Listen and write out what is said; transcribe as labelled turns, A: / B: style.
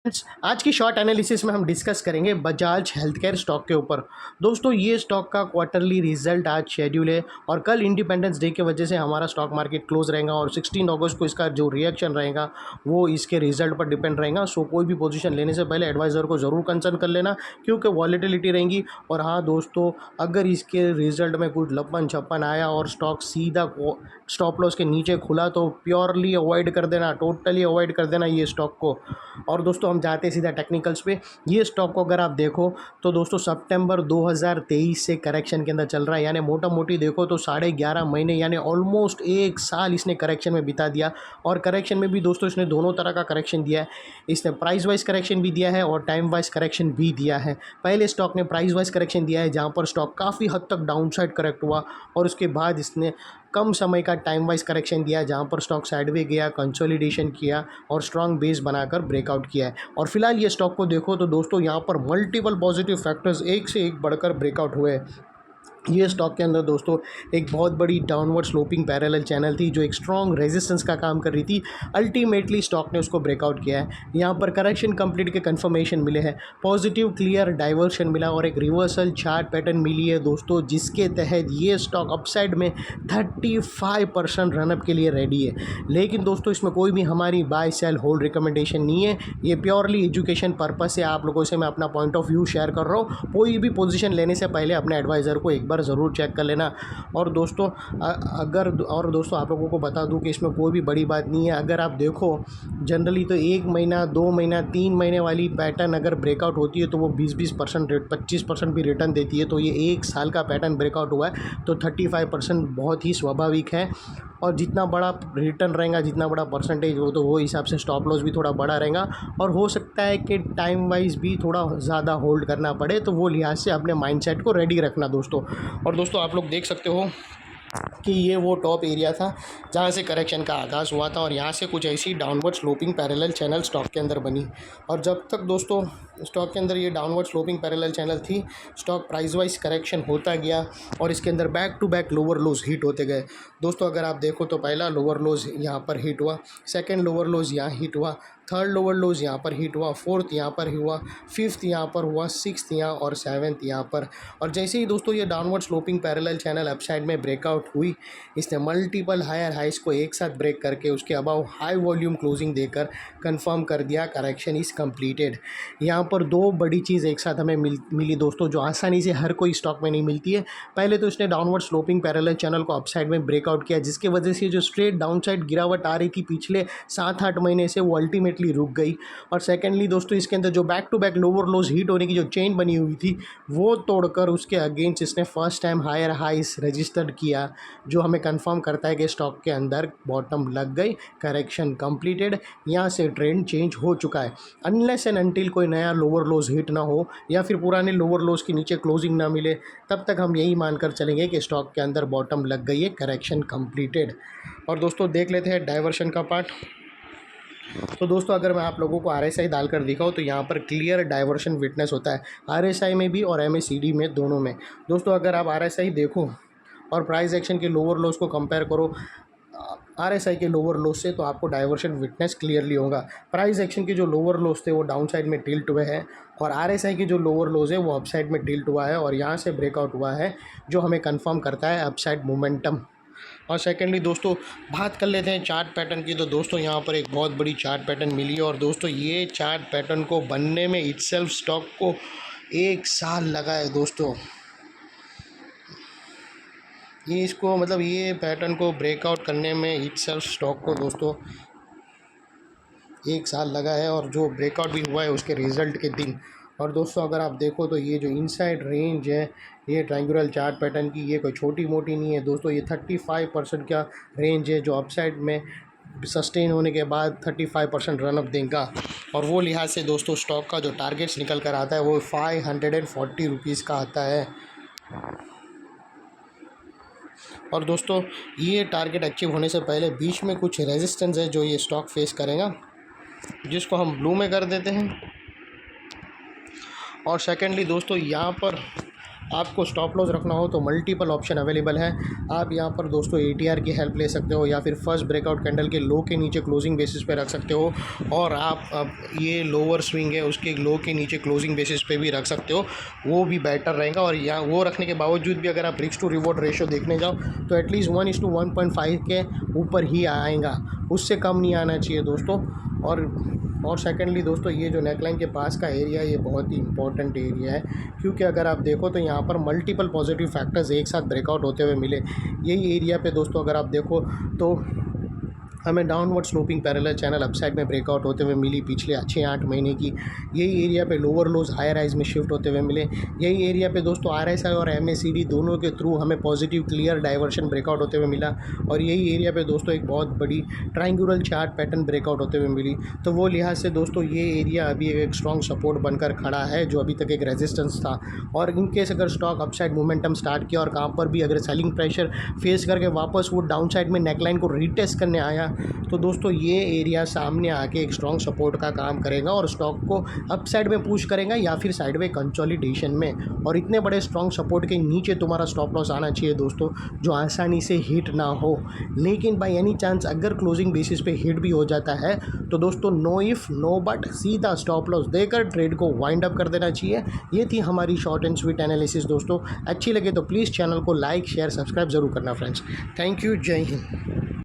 A: आज की short analysis में हम डिस्कस करेंगे बजाज हेल्थ केयर स्टॉक के ऊपर। दोस्तों ये स्टॉक का क्वार्टरली रिजल्ट आज शेड्यूल है और कल इंडिपेंडेंस डे की वजह से हमारा स्टॉक मार्केट क्लोज रहेगा और 16 अगस्त को इसका जो रिएक्शन रहेगा वो इसके रिजल्ट पर डिपेंड रहेगा। सो कोई भी पोजीशन लेने से पहले एडवाइज़र को ज़रूर कंसल्ट कर लेना क्योंकि वॉलेटिलिटी रहेंगी। और हाँ दोस्तों, अगर इसके रिजल्ट में कुछ लपन छप्पन आया और स्टॉक सीधा स्टॉप लॉस के नीचे खुला तो प्योरली अवॉइड कर देना, टोटली अवॉइड कर देना ये स्टॉक को। और दोस्तों हम जाते हैं सीधा टेक्निकल्स पे। ये स्टॉक को अगर आप देखो तो दोस्तों सितंबर 2023 से करेक्शन के अंदर चल रहा है, यानी मोटा मोटी देखो तो 11.5 महीने यानी ऑलमोस्ट 1 साल इसने करेक्शन में बिता दिया। और करेक्शन में भी दोस्तों इसने दोनों तरह का करेक्शन दिया है। इसने प्राइस वाइज करेक्शन भी दिया है और टाइम वाइज करेक्शन भी दिया है। पहले स्टॉक ने प्राइस वाइज करेक्शन दिया है जहाँ पर स्टॉक काफ़ी हद तक डाउन साइड करेक्ट हुआ और उसके बाद इसने कम समय का टाइम वाइज करेक्शन दिया जहां पर स्टॉक साइडवे गया, कंसोलिडेशन किया और स्ट्रांग बेस बनाकर ब्रेकआउट किया है। और फिलहाल ये स्टॉक को देखो तो दोस्तों यहां पर मल्टीपल पॉजिटिव फैक्टर्स एक से एक बढ़कर ब्रेकआउट हुए हैं। ये स्टॉक के अंदर दोस्तों एक बहुत बड़ी डाउनवर्ड स्लोपिंग पैरेलल चैनल थी जो एक स्ट्रॉन्ग रेजिस्टेंस का काम कर रही थी। अल्टीमेटली स्टॉक ने उसको ब्रेकआउट किया है। यहाँ पर करेक्शन कंप्लीट के कंफर्मेशन मिले हैं, पॉजिटिव क्लियर डाइवर्शन मिला और एक रिवर्सल चार्ट पैटर्न मिली है दोस्तों, जिसके तहत ये स्टॉक अपसाइड में 35% रनअप के लिए रेडी है। लेकिन दोस्तों इसमें कोई भी हमारी बाय सेल होल्ड रिकमेंडेशन नहीं है, ये प्योरली एजुकेशन पर्पस से आप लोगों से मैं अपना पॉइंट ऑफ व्यू शेयर कर रहा हूँ। कोई भी पोजीशन लेने से पहले अपने एडवाइज़र को एक बार ज़रूर चेक कर लेना। और दोस्तों आप लोगों को बता दूं कि इसमें कोई भी बड़ी बात नहीं है। अगर आप देखो जनरली तो 1 महीना 2 महीना 3 महीने वाली पैटर्न अगर ब्रेकआउट होती है तो वो 20% रेट 25% भी रिटर्न देती है। तो ये 1 साल का पैटर्न ब्रेकआउट हुआ है तो 35% बहुत ही स्वाभाविक है। और जितना बड़ा रिटर्न रहेगा, जितना बड़ा परसेंटेज हो तो वो हिसाब से स्टॉप लॉस भी थोड़ा बड़ा रहेगा और हो सकता है कि टाइम वाइज भी थोड़ा ज़्यादा होल्ड करना पड़े, तो वो लिहाज से अपने माइंडसेट को रेडी रखना दोस्तों। और दोस्तों आप लोग देख सकते हो कि ये वो टॉप एरिया था जहाँ से करेक्शन का आगाज़ हुआ था और यहाँ से कुछ ऐसी downward sloping parallel channel stock के अंदर बनी। और जब तक दोस्तों स्टॉक के अंदर ये डाउनवर्ड स्लोपिंग पैरेलल चैनल थी, स्टॉक प्राइस वाइज करेक्शन होता गया और इसके अंदर back to back lower lows hit होते गए। दोस्तों अगर आप देखो तो पहला लोअर लोज यहाँ पर हिट हुआ, सेकेंड लोअर लोज यहाँ हिट हुआ, थर्ड लोअर लोज यहाँ पर हिट हुआ, फोर्थ यहाँ पर हुआ, फिफ्थ यहाँ पर हुआ, सिक्स्थ यहाँ और सेवन्थ यहाँ पर। और जैसे ही दोस्तों ये downward sloping parallel channel upside में ब्रेकआउट हुई, इसने मल्टीपल हायर हाइस को एक साथ ब्रेक करके उसके अबाव हाई वॉल्यूम क्लोजिंग देकर कंफर्म कर दिया करेक्शन इज़ कंप्लीटेड। यहाँ पर दो बड़ी चीज़ एक साथ हमें मिली दोस्तों जो आसानी से हर कोई स्टॉक में नहीं मिलती है। पहले तो इसने डाउनवर्ड स्लोपिंग पैरेलल चैनल को अपसाइड में ब्रेकआउट किया, जिसकी वजह से जो स्ट्रेट डाउनसाइड गिरावट आ रही थी पिछले 7-8 महीने से, वो अल्टीमेटली रुक गई। और सेकेंडली दोस्तों इसके अंदर जो back to back lower lows hit होने की जो चेन बनी हुई थी वो तोड़कर उसके अगेंस्ट इसने फर्स्ट टाइम हायर हाइस रजिस्टर्ड किया, जो हमें कंफर्म करता है कि स्टॉक के अंदर बॉटम लग गई, करेक्शन कंप्लीटेड, यहाँ से ट्रेंड चेंज हो चुका है। अनलेस एंड अनटिल कोई नया लोअर लोज हिट ना हो या फिर पुराने लोअर लोज के नीचे क्लोजिंग ना मिले, तब तक हम यही मानकर चलेंगे कि स्टॉक के अंदर बॉटम लग गई है, करेक्शन कंप्लीटेड। और दोस्तों देख लेते हैं डाइवर्शन का पार्ट। तो दोस्तों अगर मैं आप लोगों को RSI डालकर दिखाऊँ तो यहाँ पर क्लियर डाइवर्शन विटनेस होता है, RSI में भी और MACD में, दोनों में। दोस्तों अगर आप RSI देखो और प्राइस एक्शन के लोअर लोज को कंपेयर करो RSI के लोअर लोज से, तो आपको डाइवर्शन विटनेस क्लियरली होगा। प्राइस एक्शन के जो लोअर लोज थे वो डाउन साइड में टिल्ट हुए हैं और RSI के जो लोअर लोज है वो अपसाइड में टिल्ट हुआ है और यहाँ से ब्रेकआउट हुआ है, जो हमें कंफर्म करता है अपसाइड मोमेंटम। और सेकेंडली दोस्तों बात कर लेते हैं चार्ट पैटर्न की। तो दोस्तों यहाँ पर एक बहुत बड़ी चार्ट पैटर्न मिली है और दोस्तों ये चार्ट पैटर्न को बनने में इटसेल्फ स्टॉक को 1 साल लगा है दोस्तों। ये इसको मतलब ये पैटर्न को ब्रेकआउट करने में इटसेल्फ स्टॉक को दोस्तों 1 साल लगा है और जो ब्रेकआउट भी हुआ है उसके रिज़ल्ट के दिन। और दोस्तों अगर आप देखो तो ये जो इनसाइड रेंज है ये ट्रायंगुलर चार्ट पैटर्न की, ये कोई छोटी मोटी नहीं है दोस्तों। ये 35% का रेंज है जो अपसाइड में सस्टेन होने के बाद 35% रनअप देगा। और वो लिहाज से दोस्तों स्टॉक का जो टारगेट्स निकल कर आता है वो 540 रुपीज़ का आता है। और दोस्तों ये टारगेट अचीव होने से पहले बीच में कुछ रेजिस्टेंस है जो ये स्टॉक फेस करेगा, जिसको हम ब्लू में कर देते हैं। और सेकेंडली दोस्तों यहाँ पर आपको स्टॉप लॉस रखना हो तो मल्टीपल ऑप्शन अवेलेबल है। आप यहाँ पर दोस्तों ATR की हेल्प ले सकते हो या फिर फर्स्ट ब्रेकआउट कैंडल के लो के नीचे क्लोजिंग बेसिस पे रख सकते हो, और आप अब ये लोअर स्विंग है उसके लो के नीचे क्लोजिंग बेसिस पे भी रख सकते हो, वो भी बेटर रहेगा। और यहाँ वो रखने के बावजूद भी अगर आप रिस्क टू रिवॉर्ड रेशियो देखने जाओ तो एटलीस्ट 1:1.5 के ऊपर ही आएगा, उससे कम नहीं आना चाहिए दोस्तों। और सेकेंडली दोस्तों, ये जो नेकलाइन के पास का एरिया है ये बहुत ही इंपॉर्टेंट एरिया है, क्योंकि अगर आप देखो तो यहाँ पर मल्टीपल पॉजिटिव फैक्टर्स एक साथ ब्रेकआउट होते हुए मिले। यही एरिया पे दोस्तों अगर आप देखो तो हमें downward sloping parallel channel upside में ब्रेकआउट होते हुए मिली पिछले 6-8 महीने की। यही एरिया पे लोअर लोज हायर हाइज में शिफ्ट होते हुए मिले। यही एरिया पे दोस्तों RSI और MACD दोनों के थ्रू हमें पॉजिटिव क्लियर डाइवर्शन ब्रेकआउट होते हुए मिला। और यही एरिया पे दोस्तों एक बहुत बड़ी ट्रायंगुलर चार्ट पैटर्न ब्रेकआउट होते हुए मिली। तो वो लिहाज से दोस्तों ये एरिया अभी एक स्ट्रॉन्ग सपोर्ट बनकर खड़ा है, जो अभी तक एक रेजिस्टेंस था। और इनकेस अगर स्टॉक अपसाइड मोमेंटम स्टार्ट किया और कहाँ पर भी अगर सेलिंग प्रेशर फेस करके वापस वो डाउन साइड में नेकलाइन को रीटेस्ट करने आया तो दोस्तों ये एरिया सामने आके एक स्ट्रॉन्ग सपोर्ट का काम करेगा और स्टॉक को अपसाइड में पुश करेगा या फिर साइडवे कंसोलिडेशन में। और इतने बड़े स्ट्रॉन्ग सपोर्ट के नीचे तुम्हारा स्टॉप लॉस आना चाहिए दोस्तों, जो आसानी से हिट ना हो। लेकिन बाय एनी चांस अगर क्लोजिंग बेसिस पे हिट भी हो जाता है तो दोस्तों नो इफ़ नो बट सीधा स्टॉप लॉस देकर ट्रेड को वाइंड अप कर देना चाहिए। ये थी हमारी शॉर्ट एंड स्वीट एनालिसिस दोस्तों। अच्छी लगे तो प्लीज़ चैनल को लाइक शेयर सब्सक्राइब ज़रूर करना फ्रेंड्स। थैंक यू, जय हिंद।